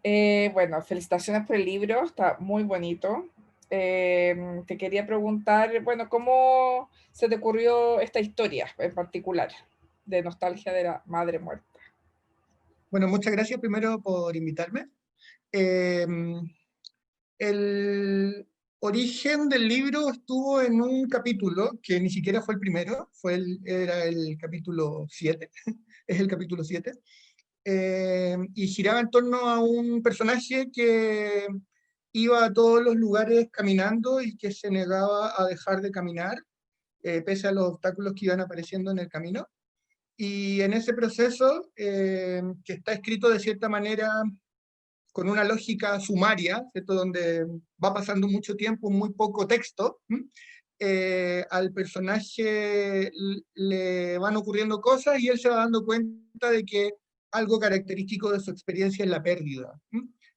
Bueno, felicitaciones por el libro, está muy bonito. Te quería preguntar, bueno, ¿cómo se te ocurrió esta historia en particular de nostalgia de la madre muerta? Bueno, muchas gracias primero por invitarme. Eh, el origen del libro estuvo en un capítulo que ni siquiera fue el primero, era el capítulo 7, es el capítulo 7, y giraba en torno a un personaje que iba a todos los lugares caminando y que se negaba a dejar de caminar, pese a los obstáculos que iban apareciendo en el camino. Y en ese proceso, que está escrito de cierta manera con una lógica sumaria, ¿cierto? Donde va pasando mucho tiempo, muy poco texto, al personaje le van ocurriendo cosas y él se va dando cuenta de que algo característico de su experiencia es la pérdida.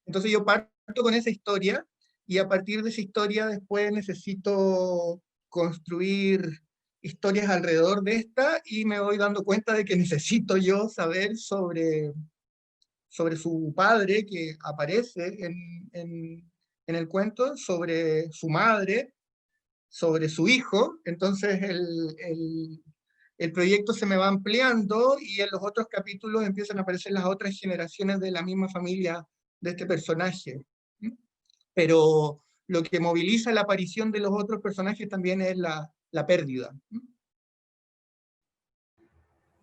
Entonces yo parto con esa historia y a partir de esa historia después necesito construir historias alrededor de esta y me voy dando cuenta de que necesito yo saber sobre su padre que aparece en el cuento, sobre su madre, sobre su hijo. Entonces el proyecto se me va ampliando y en los otros capítulos empiezan a aparecer las otras generaciones de la misma familia de este personaje. Pero lo que moviliza la aparición de los otros personajes también es la pérdida.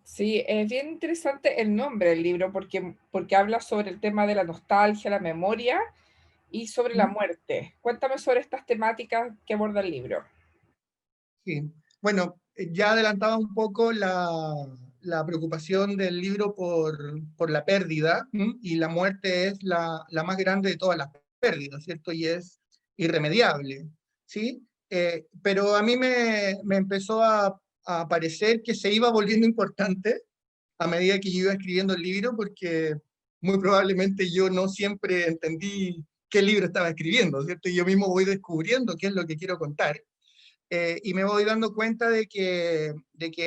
Sí, es bien interesante el nombre del libro porque habla sobre el tema de la nostalgia, la memoria y sobre la muerte. Cuéntame sobre estas temáticas que aborda el libro. Sí. Bueno, ya adelantaba un poco la preocupación del libro por la pérdida, y la muerte es la más grande de todas las pérdidas, ¿cierto? Y es irremediable, ¿sí? Pero a mí me empezó a parecer que se iba volviendo importante a medida que yo iba escribiendo el libro, porque muy probablemente yo no siempre entendí qué libro estaba escribiendo, ¿cierto? Y yo mismo voy descubriendo qué es lo que quiero contar, y me voy dando cuenta de que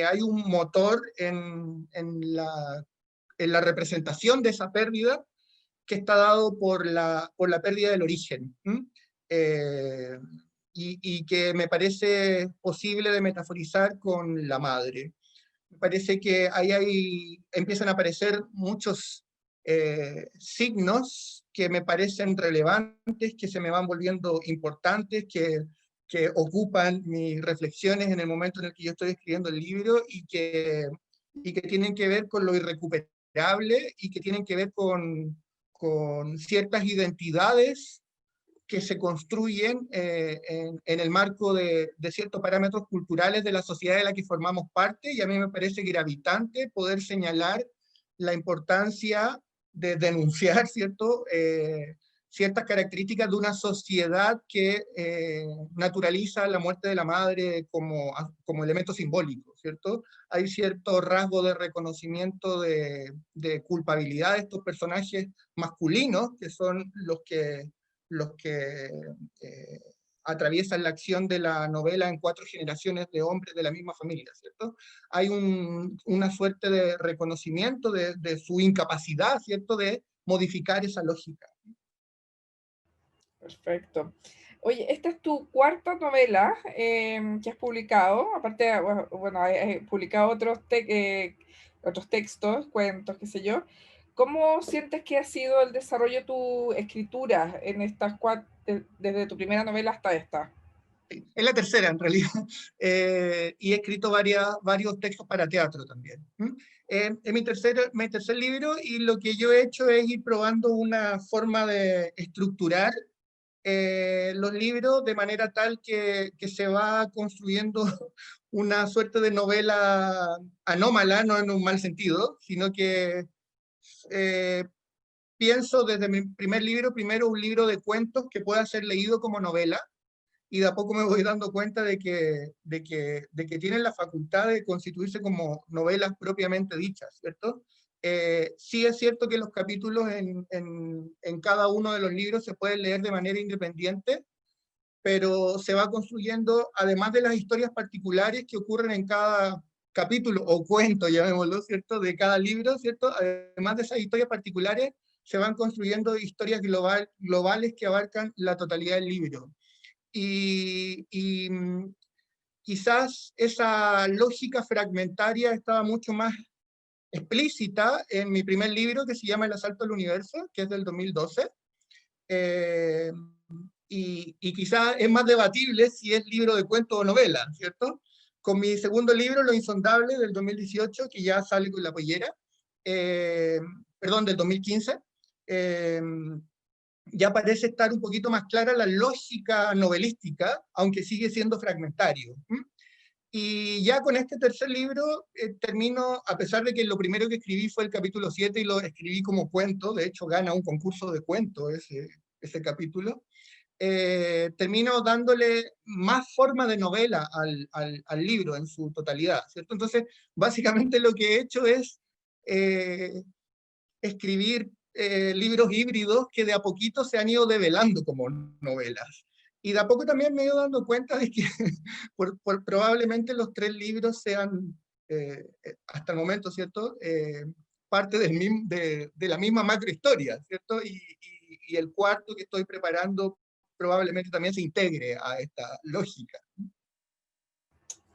hay un motor en la representación de esa pérdida que está dado por la pérdida del origen. Eh, y que me parece posible de metaforizar con la madre. Me parece que ahí empiezan a aparecer muchos signos que me parecen relevantes, que se me van volviendo importantes, que ocupan mis reflexiones en el momento en el que yo estoy escribiendo el libro y que tienen que ver con lo irrecuperable y que tienen que ver con ciertas identidades que se construyen en el marco de ciertos parámetros culturales de la sociedad de la que formamos parte, y a mí me parece gravitante poder señalar la importancia de denunciar, ¿cierto? Ciertas características de una sociedad que naturaliza la muerte de la madre como elemento simbólico, ¿cierto? Hay cierto rasgo de reconocimiento de culpabilidad de estos personajes masculinos, que son los que eh, atraviesan la acción de la novela en 4 generaciones de hombres de la misma familia, ¿cierto? Hay una suerte de reconocimiento de su incapacidad, ¿cierto?, de modificar esa lógica. Perfecto. Oye, esta es tu cuarta novela que has publicado, aparte, bueno, has publicado otros textos, cuentos, qué sé yo. ¿Cómo sientes que ha sido el desarrollo de tu escritura en estas desde tu primera novela hasta esta? Es la tercera, en realidad, y he escrito varios textos para teatro también. Es mi tercer libro, y lo que yo he hecho es ir probando una forma de estructurar los libros de manera tal que se va construyendo una suerte de novela anómala, no en un mal sentido, sino que eh, pienso desde mi primer libro, primero un libro de cuentos que pueda ser leído como novela, y de a poco me voy dando cuenta de que tienen la facultad de constituirse como novelas propiamente dichas, ¿cierto? Sí es cierto que los capítulos en cada uno de los libros se pueden leer de manera independiente, pero se va construyendo, además de las historias particulares que ocurren en cada capítulo o cuento, llamémoslo, ¿cierto?, de cada libro, ¿cierto? Además de esas historias particulares, se van construyendo historias globales que abarcan la totalidad del libro. Y quizás esa lógica fragmentaria estaba mucho más explícita en mi primer libro, que se llama El asalto al universo, que es del 2012. Eh, y quizás es más debatible si es libro de cuento o novela, ¿cierto? Con mi segundo libro, Lo Insondable, del 2018, que ya sale con la pollera, eh, perdón, del 2015, eh, ya parece estar un poquito más clara la lógica novelística, aunque sigue siendo fragmentario. Y ya con este tercer libro termino, a pesar de que lo primero que escribí fue el capítulo 7 y lo escribí como cuento, de hecho gana un concurso de cuento ese capítulo, termino dándole más forma de novela al libro en su totalidad, ¿cierto? Entonces, básicamente lo que he hecho es escribir libros híbridos que de a poquito se han ido develando como novelas. Y de a poco también me he ido dando cuenta de que probablemente los tres libros sean, hasta el momento, ¿cierto? Parte de la misma macrohistoria, ¿cierto? Y el cuarto que estoy preparando probablemente también se integre a esta lógica.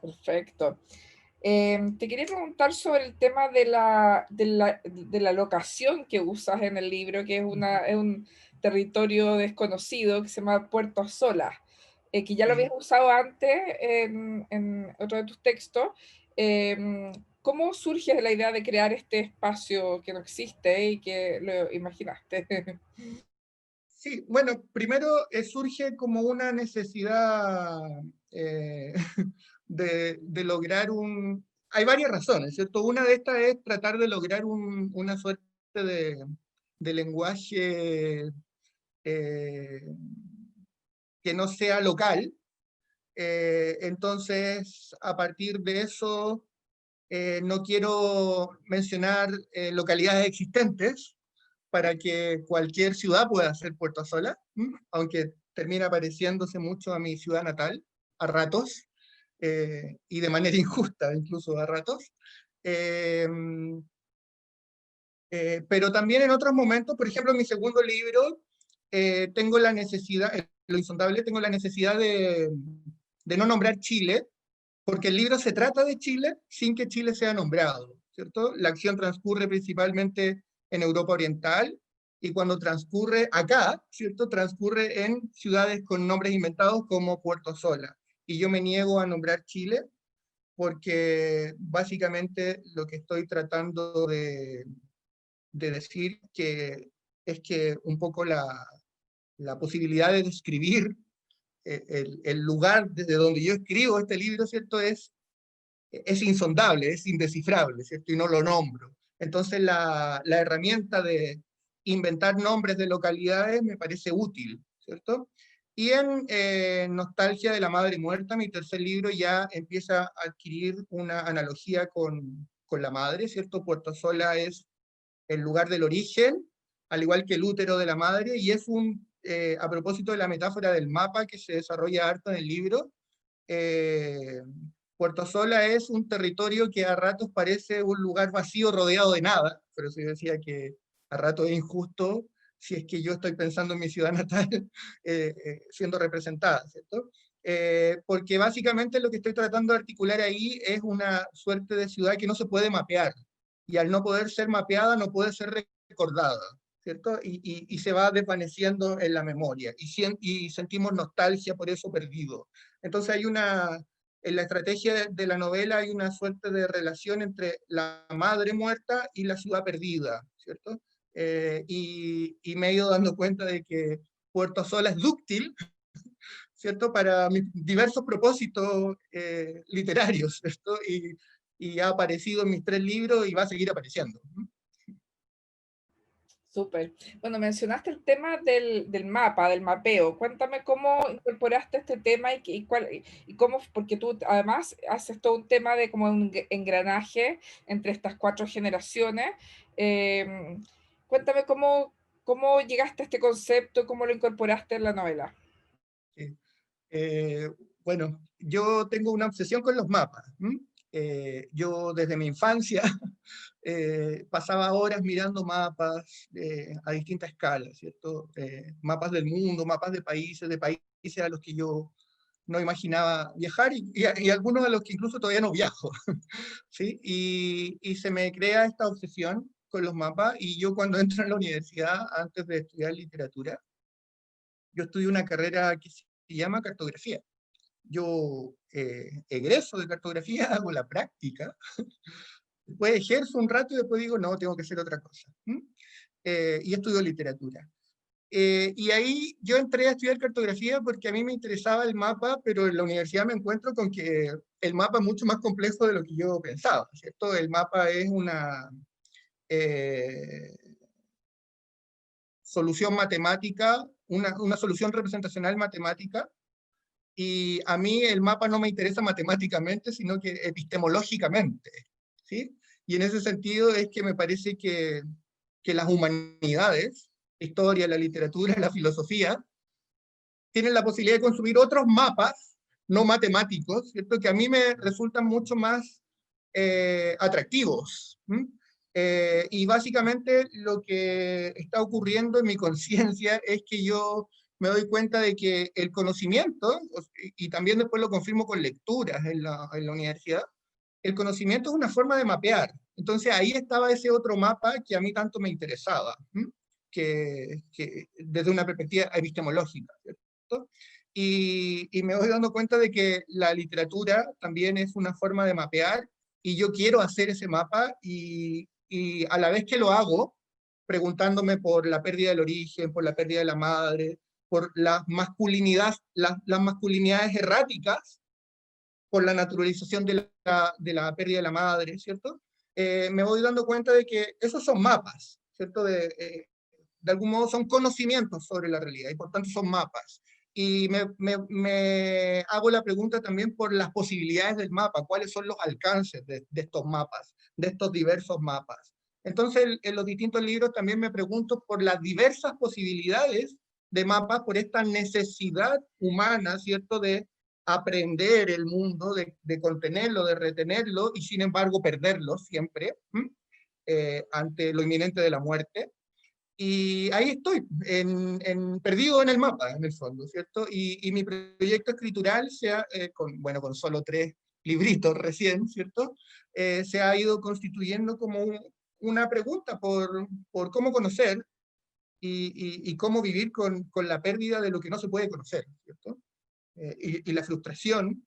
Perfecto. Te quería preguntar sobre el tema de la locación que usas en el libro, que es un territorio desconocido que se llama Puerto Solas, que ya lo habías Sí. usado antes en otro de tus textos. ¿Cómo surge la idea de crear este espacio que no existe y que lo imaginaste? Sí, bueno, primero surge como una necesidad eh, de lograr un... Hay varias razones, ¿cierto? Una de estas es tratar de lograr una suerte de lenguaje eh, que no sea local. Entonces, a partir de eso, no quiero mencionar localidades existentes, para que cualquier ciudad pueda ser Puerto Sola, aunque termina pareciéndose mucho a mi ciudad natal, a ratos, y de manera injusta incluso a ratos. Eh, pero también en otros momentos, por ejemplo, en mi segundo libro, tengo la necesidad, en Lo Insondable, tengo la necesidad de no nombrar Chile, porque el libro se trata de Chile sin que Chile sea nombrado, ¿cierto? La acción transcurre principalmente en Europa Oriental, y cuando transcurre acá, ¿cierto? Transcurre en ciudades con nombres inventados como Puerto Sola. Y yo me niego a nombrar Chile porque básicamente lo que estoy tratando de decir es que un poco la posibilidad de describir el lugar desde donde yo escribo este libro, ¿cierto? Es insondable, es indescifrable, ¿cierto? Y no lo nombro. Entonces la herramienta de inventar nombres de localidades me parece útil, ¿cierto? Y en Nostalgia de la Madre Muerta, mi tercer libro ya empieza a adquirir una analogía con la madre, ¿cierto? Puerto Sola es el lugar del origen, al igual que el útero de la madre, y es a propósito de la metáfora del mapa que se desarrolla harto en el libro, eh, Puerto Sola es un territorio que a ratos parece un lugar vacío rodeado de nada, pero eso yo decía que a ratos es injusto si es que yo estoy pensando en mi ciudad natal siendo representada, ¿cierto? Porque básicamente lo que estoy tratando de articular ahí es una suerte de ciudad que no se puede mapear, y al no poder ser mapeada no puede ser recordada, ¿cierto? Y se va desvaneciendo en la memoria, y sentimos nostalgia por eso perdido. Entonces en la estrategia de la novela hay una suerte de relación entre la madre muerta y la ciudad perdida, ¿cierto? Y me he ido dando cuenta de que Puerto Sola es dúctil, ¿cierto? Para mis diversos propósitos literarios, ¿cierto? Y ha aparecido en mis tres libros y va a seguir apareciendo. Súper. Bueno, mencionaste el tema del mapa, del mapeo. Cuéntame cómo incorporaste este tema y cómo, porque tú además haces todo un tema de como un engranaje entre estas cuatro generaciones. Eh, Cuéntame cómo llegaste a este concepto, cómo lo incorporaste en la novela. Sí. Bueno, yo tengo una obsesión con los mapas. Yo desde mi infancia pasaba horas mirando mapas a distintas escalas, ¿cierto? Mapas del mundo, mapas de países a los que yo no imaginaba viajar y algunos a los que incluso todavía no viajo, ¿sí? Y se me crea esta obsesión con los mapas y yo cuando entro en la universidad, antes de estudiar literatura, yo estudié una carrera que se llama cartografía. Yo egreso de cartografía, hago la práctica, después ejerzo un rato y después digo, no, tengo que hacer otra cosa. Y estudio literatura. Y ahí yo entré a estudiar cartografía porque a mí me interesaba el mapa, pero en la universidad me encuentro con que el mapa es mucho más complejo de lo que yo pensaba, ¿cierto? El mapa es una eh, solución matemática, una solución representacional matemática, y a mí el mapa no me interesa matemáticamente, sino que epistemológicamente, ¿sí? Y en ese sentido es que me parece que las humanidades, la historia, la literatura, la filosofía, tienen la posibilidad de construir otros mapas no matemáticos, ¿cierto? Que a mí me resultan mucho más atractivos. Y básicamente lo que está ocurriendo en mi conciencia es que yo me doy cuenta de que el conocimiento, y también después lo confirmo con lecturas en la universidad, el conocimiento es una forma de mapear. Entonces ahí estaba ese otro mapa que a mí tanto me interesaba, que desde una perspectiva epistemológica, ¿cierto? Y me voy dando cuenta de que la literatura también es una forma de mapear y yo quiero hacer ese mapa y a la vez que lo hago, preguntándome por la pérdida del origen, por la pérdida de la madre, por las masculinidades erráticas, por la naturalización de la pérdida de la madre, ¿cierto? Me voy dando cuenta de que esos son mapas, ¿cierto? De algún modo son conocimientos sobre la realidad y por tanto son mapas. Y me hago la pregunta también por las posibilidades del mapa, cuáles son los alcances de estos mapas, de estos diversos mapas. Entonces, en los distintos libros también me pregunto por las diversas posibilidades de mapas, por esta necesidad humana, ¿cierto?, de aprender el mundo, de contenerlo, de retenerlo, y sin embargo perderlo siempre, ante lo inminente de la muerte. Y ahí estoy, perdido en el mapa, en el fondo, ¿cierto? Y mi proyecto escritural, con solo 3 libritos recién, ¿cierto? Se ha ido constituyendo como una pregunta por cómo conocer y cómo vivir con la pérdida de lo que no se puede conocer, ¿cierto? Y la frustración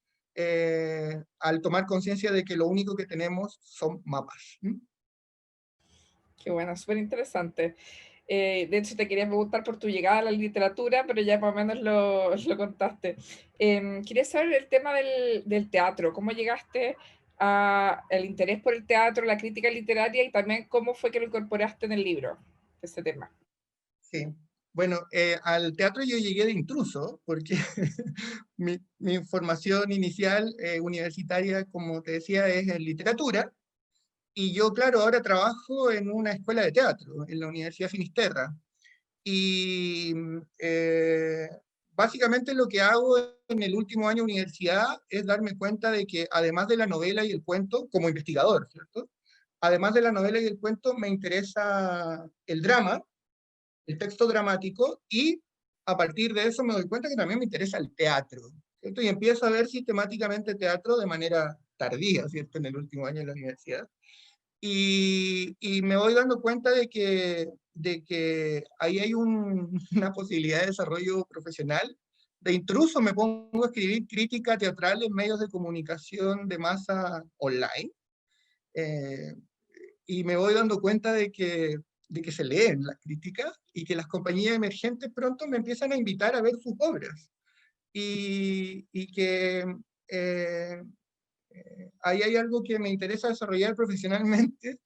al tomar conciencia de que lo único que tenemos son mapas. Qué bueno, súper interesante. De hecho, te quería preguntar por tu llegada a la literatura, pero ya más o menos lo contaste. Quería saber el tema del teatro, cómo llegaste al interés por el teatro, la crítica literaria y también cómo fue que lo incorporaste en el libro, ese tema. Sí. Bueno, al teatro yo llegué de intruso, porque mi formación inicial universitaria, como te decía, es en literatura, y yo, claro, ahora trabajo en una escuela de teatro, en la Universidad Finisterra. Y básicamente lo que hago en el último año de universidad es darme cuenta de que además de la novela y el cuento, como investigador, ¿cierto? Además de la novela y el cuento, me interesa el drama, el texto dramático, y a partir de eso me doy cuenta que también me interesa el teatro, ¿cierto? Y empiezo a ver sistemáticamente teatro de manera tardía, ¿cierto? En el último año de la universidad. Y me voy dando cuenta de que ahí hay una posibilidad de desarrollo profesional. De intruso me pongo a escribir crítica teatral en medios de comunicación de masa online. eh, y me voy dando cuenta de que se leen las críticas y que las compañías emergentes pronto me empiezan a invitar a ver sus obras. Y que eh, ahí hay algo que me interesa desarrollar profesionalmente.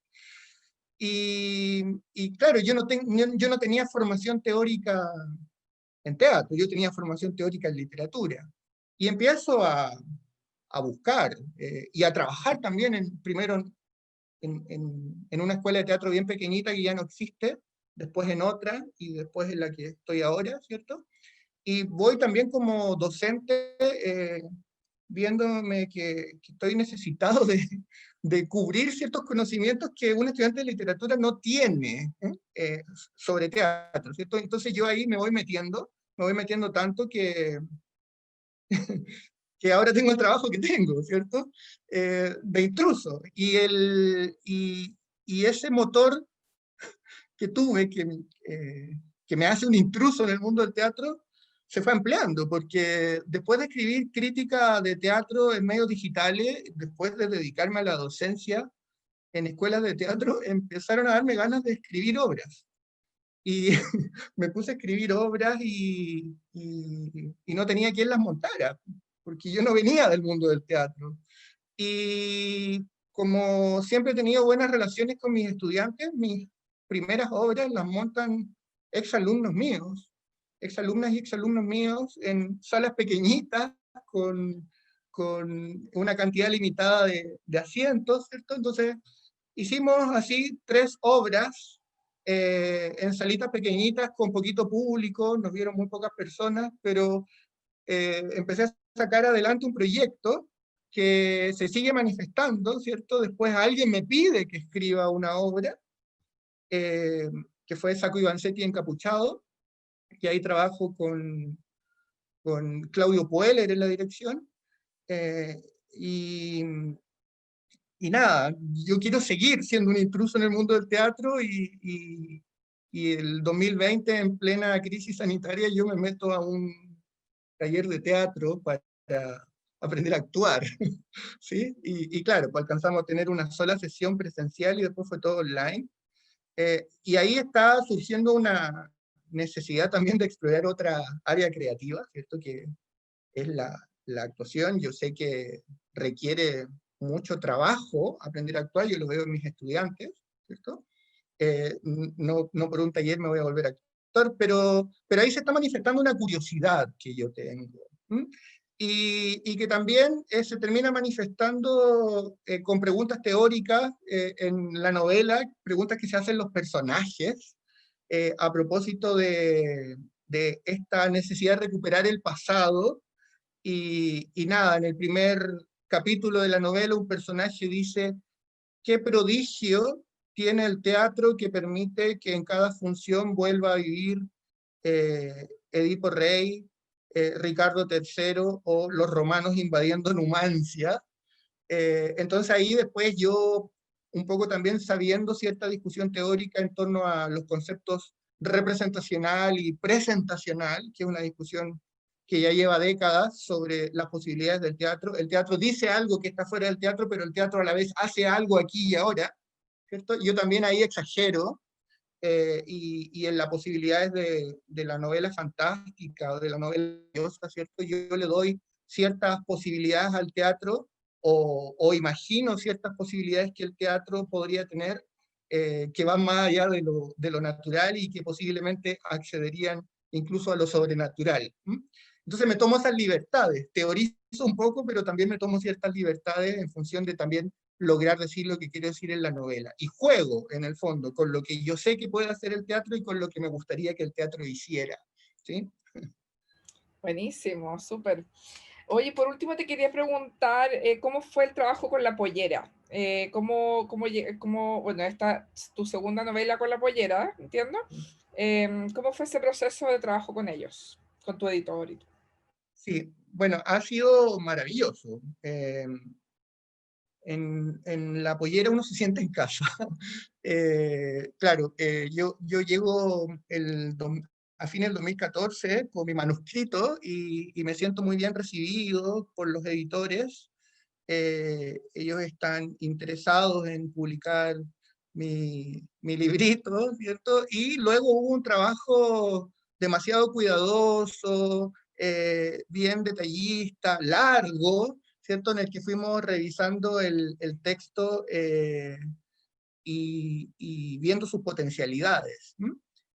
Y claro, yo no tenía formación teórica en teatro, yo tenía formación teórica en literatura. Y empiezo a buscar y a trabajar también primero en una escuela de teatro bien pequeñita que ya no existe, después en otra y después en la que estoy ahora, ¿cierto? Y voy también como docente viéndome que estoy necesitado de cubrir ciertos conocimientos que un estudiante de literatura no tiene, sobre teatro, ¿cierto? Entonces yo ahí me voy metiendo tanto que ahora tengo el trabajo que tengo, ¿cierto? De intruso. Y ese motor que tuve, que me hace un intruso en el mundo del teatro, se fue ampliando, porque después de escribir crítica de teatro en medios digitales, después de dedicarme a la docencia en escuelas de teatro, empezaron a darme ganas de escribir obras. Y me puse a escribir obras y no tenía quien las montara, porque yo no venía del mundo del teatro. Y como siempre he tenido buenas relaciones con mis estudiantes, mis primeras obras las montan exalumnos míos, exalumnas y exalumnos míos en salas pequeñitas con una cantidad limitada de asientos, ¿cierto? Entonces hicimos así 3 obras en salitas pequeñitas con poquito público, nos vieron muy pocas personas, pero empecé a sacar adelante un proyecto que se sigue manifestando, ¿cierto? Después alguien me pide que escriba una obra, eh, que fue Sacco y Vanzetti encapuchado, y ahí trabajo con Claudio Poeller en la dirección, eh, y, y nada, yo quiero seguir siendo un intruso en el mundo del teatro y el 2020, en plena crisis sanitaria, yo me meto a un taller de teatro para aprender a actuar, ¿sí? Y claro, pues alcanzamos a tener una sola sesión presencial y después fue todo online. Y ahí está surgiendo una necesidad también de explorar otra área creativa, ¿cierto? Que es la actuación. Yo sé que requiere mucho trabajo aprender a actuar, yo lo veo en mis estudiantes, ¿cierto? No por un taller me voy a volver actor, pero ahí se está manifestando una curiosidad que yo tengo. ¿Mm? Y que también se termina manifestando con preguntas teóricas en la novela, preguntas que se hacen los personajes a propósito de esta necesidad de recuperar el pasado. Y nada, en el primer capítulo de la novela un personaje dice: ¿qué prodigio tiene el teatro que permite que en cada función vuelva a vivir Edipo Rey, Ricardo III o los romanos invadiendo Numancia? Entonces ahí después yo, un poco también sabiendo cierta discusión teórica en torno a los conceptos representacional y presentacional, que es una discusión que ya lleva décadas sobre las posibilidades del teatro. El teatro dice algo que está fuera del teatro, pero el teatro a la vez hace algo aquí y ahora, ¿cierto? Yo también ahí exagero, y en las posibilidades de la novela fantástica o de la novela religiosa, ¿cierto? Yo le doy ciertas posibilidades al teatro o imagino ciertas posibilidades que el teatro podría tener, que van más allá de lo natural y que posiblemente accederían incluso a lo sobrenatural. Entonces me tomo esas libertades, teorizo un poco, pero también me tomo ciertas libertades en función de también lograr decir lo que quiero decir en la novela. Y juego, en el fondo, con lo que yo sé que puede hacer el teatro y con lo que me gustaría que el teatro hiciera. ¿Sí? Buenísimo, súper. Oye, por último te quería preguntar cómo fue el trabajo con La Pollera. Bueno, esta es tu segunda novela con La Pollera, entiendo. ¿Cómo fue ese proceso de trabajo con ellos, con tu editor y tú? Sí, bueno, ha sido maravilloso. En La Pollera uno se siente en casa. Claro, yo llego a fines del 2014 con mi manuscrito y me siento muy bien recibido por los editores. Ellos están interesados en publicar mi librito, ¿cierto? Y luego hubo un trabajo demasiado cuidadoso, bien detallista, largo, ¿cierto? En el que fuimos revisando el texto y viendo sus potencialidades.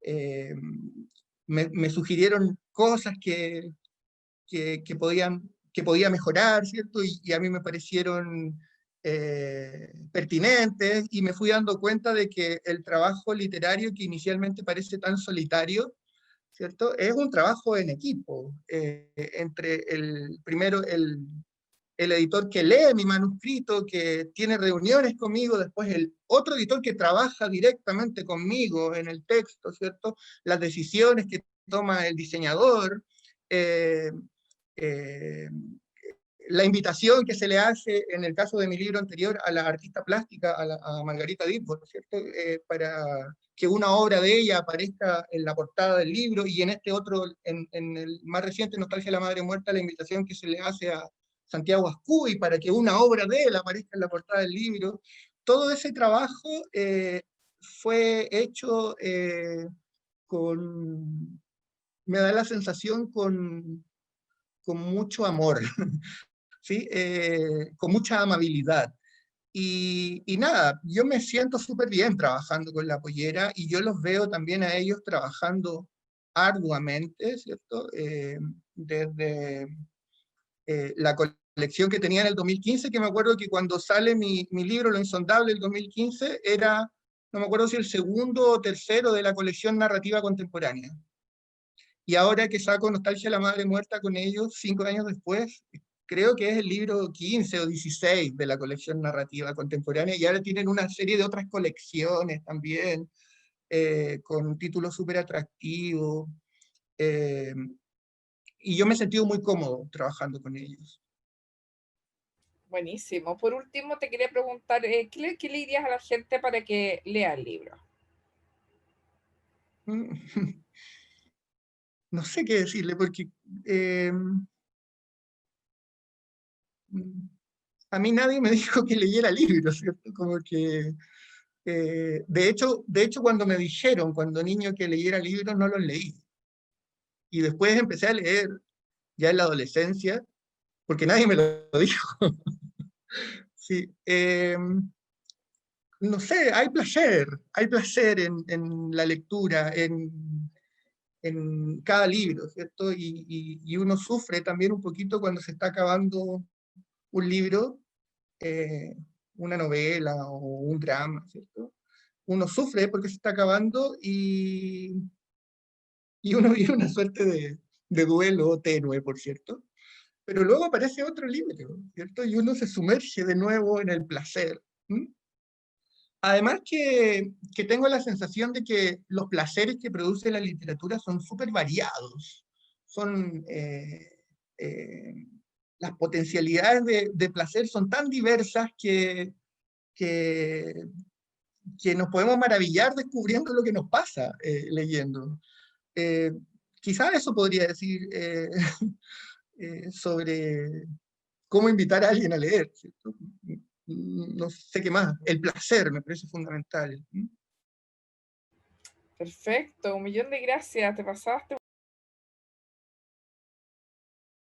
Eh, me sugirieron cosas que podía mejorar, ¿cierto? Y a mí me parecieron pertinentes y me fui dando cuenta de que el trabajo literario que inicialmente parece tan solitario, ¿cierto? Es un trabajo en equipo, entre primero el editor que lee mi manuscrito, que tiene reuniones conmigo, después el otro editor que trabaja directamente conmigo en el texto, ¿cierto? Las decisiones que toma el diseñador, eh, eh, la invitación que se le hace, en el caso de mi libro anterior, a la artista plástica, a Margarita Dittborn, ¿cierto? Para que una obra de ella aparezca en la portada del libro, y en este otro, en el más reciente, Nostalgia de la Madre Muerta, la invitación que se le hace a Santiago Ascuy para que una obra de él aparezca en la portada del libro. Todo ese trabajo fue hecho con, me da la sensación, con mucho amor, ¿sí? Con mucha amabilidad. Y nada, yo me siento súper bien trabajando con la pollera, y yo los veo también a ellos trabajando arduamente, ¿cierto? Desde la colección que tenía en el 2015, que me acuerdo que cuando sale mi libro, Lo Insondable, el 2015, era, no me acuerdo si el segundo o tercero de la colección narrativa contemporánea. Y ahora que saco Nostalgia de la Madre Muerta con ellos, 5 años después, creo que es el libro 15 o 16 de la colección narrativa contemporánea, y ahora tienen una serie de otras colecciones también, con títulos súper atractivos, eh, y yo me he sentido muy cómodo trabajando con ellos. Buenísimo. Por último, te quería preguntar, ¿qué le dirías a la gente para que lea el libro? No sé qué decirle, porque eh, a mí nadie me dijo que leyera libros, ¿cierto? Como que, de hecho, cuando me dijeron, cuando niño, que leyera libros, no los leí. Y después empecé a leer ya en la adolescencia, porque nadie me lo dijo. Sí, no sé, hay placer en la lectura, en cada libro, ¿cierto? Y uno sufre también un poquito cuando se está acabando un libro, eh, una novela o un drama, ¿cierto? Uno sufre porque se está acabando, y uno vive una suerte de duelo tenue, por cierto. Pero luego aparece otro libro, ¿cierto? Y uno se sumerge de nuevo en el placer. ¿Mm? Además que tengo la sensación de que los placeres que produce la literatura son súper variados. Son, eh, las potencialidades de placer son tan diversas que, que nos podemos maravillar descubriendo lo que nos pasa leyendo. Eh, Quizás eso podría decir sobre cómo invitar a alguien a leer, ¿cierto? No sé qué más. El placer me parece fundamental. Perfecto, un millón de gracias, te pasaste.